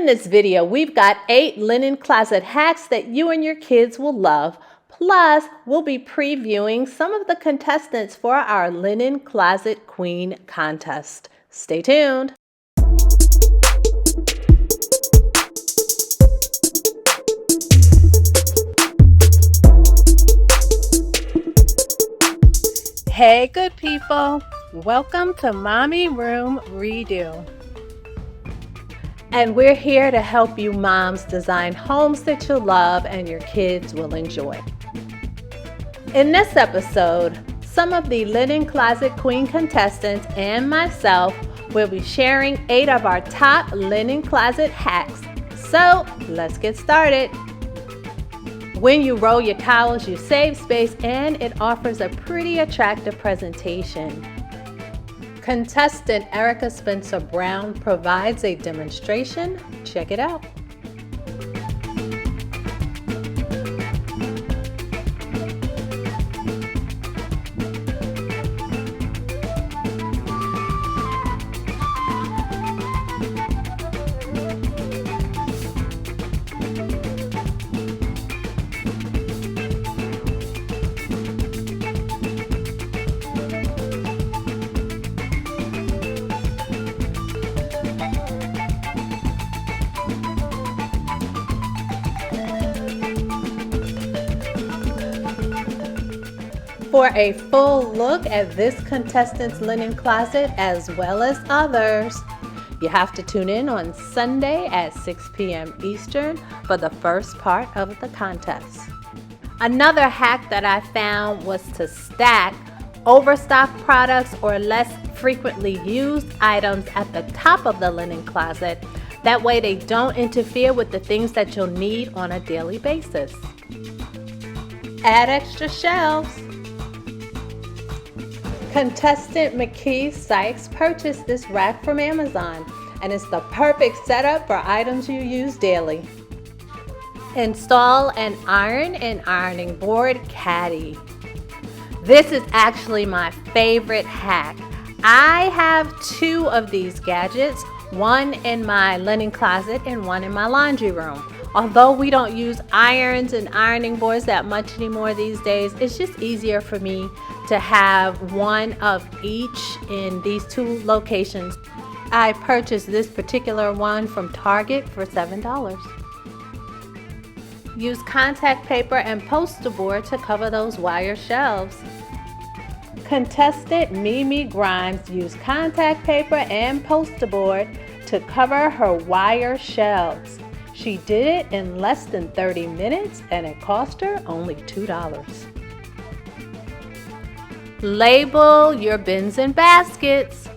this video, we've got 8 linen closet hacks that you and your kids will love. Plus, we'll be previewing some of the contestants for our Linen Closet Queen contest. Stay tuned. Hey, good people. Welcome to Mommy Room Redo. And we're here to help you moms design homes that you love and your kids will enjoy. In this episode, some of the Linen Closet Queen contestants and myself will be sharing 8 of our top linen closet hacks. So let's get started. When you roll your towels, you save space and it offers a pretty attractive presentation. Contestant Erica Spencer Brown provides a demonstration. Check it out. For a full look at this contestant's linen closet as well as others, you have to tune in on Sunday at 6 p.m. Eastern for the first part of the contest. Another hack that I found was to stack overstock products or less frequently used items at the top of the linen closet. That way they don't interfere with the things that you'll need on a daily basis. Add extra shelves. Contestant McKee Sykes purchased this rack from Amazon, and it's the perfect setup for items you use daily. Install an iron and ironing board caddy. This is actually my favorite hack. I have 2 of these gadgets, one in my linen closet and one in my laundry room. Although we don't use irons and ironing boards that much anymore these days, it's just easier for me to have one of each in these 2 locations. I purchased this particular one from Target for $7. Use contact paper and poster board to cover those wire shelves. Contestant Mimi Grimes used contact paper and poster board to cover her wire shelves. She did it in less than 30 minutes and it cost her only $2. Label your bins and baskets.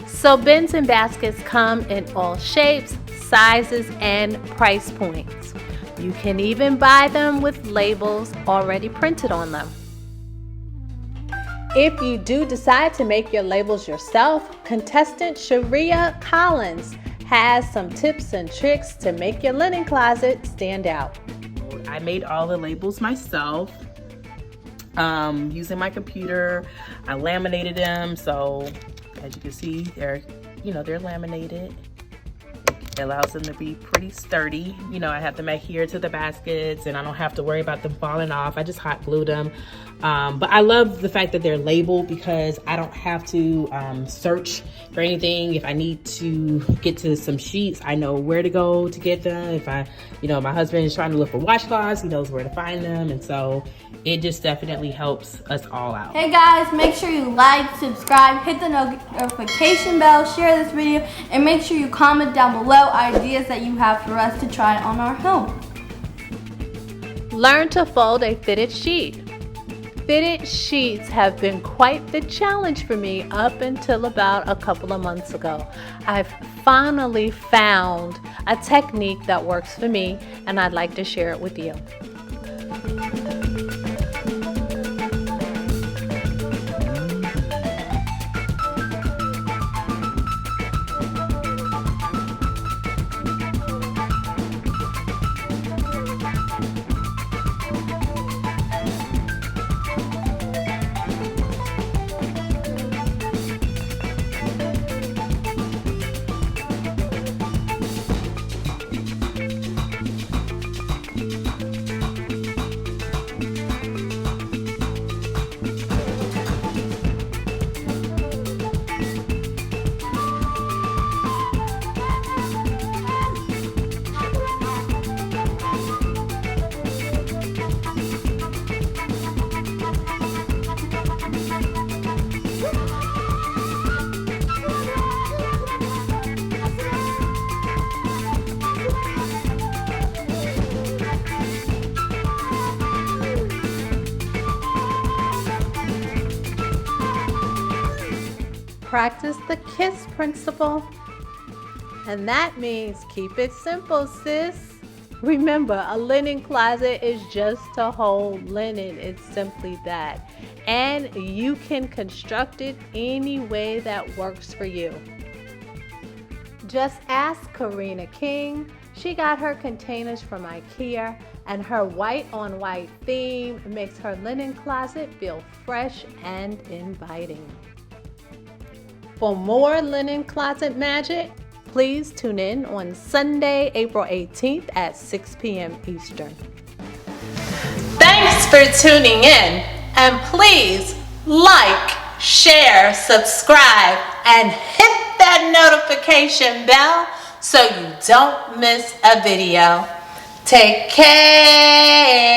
So bins and baskets come in all shapes, sizes, and price points. You can even buy them with labels already printed on them. If you do decide to make your labels yourself, contestant Sharia Collins has some tips and tricks to make your linen closet stand out. I made all the labels myself using my computer. I laminated them, so as you can see, they're laminated. It allows them to be pretty sturdy. I have them adhere to the baskets and I don't have to worry about them falling off. I just hot glue them. But I love the fact that they're labeled because I don't have to search for anything. If I need to get to some sheets, I know where to go to get them. If my husband is trying to look for washcloths, he knows where to find them. And so it just definitely helps us all out. Hey guys, make sure you like, subscribe, hit the notification bell, share this video, and make sure you comment down below ideas that you have for us to try on our home. Learn to fold a fitted sheet. Fitted sheets have been quite the challenge for me up until about a couple of months ago. I've finally found a technique that works for me and I'd like to share it with you. practice the KISS principle. And that means keep it simple, sis. Remember, a linen closet is just to hold linen. It's simply that. And you can construct it any way that works for you. Just ask Karina King. She got her containers from IKEA, and her white on white theme makes her linen closet feel fresh and inviting. For more linen closet magic, please tune in on Sunday, April 18th at 6 p.m. Eastern. Thanks for tuning in, and please like, share, subscribe, and hit that notification bell so you don't miss a video. Take care.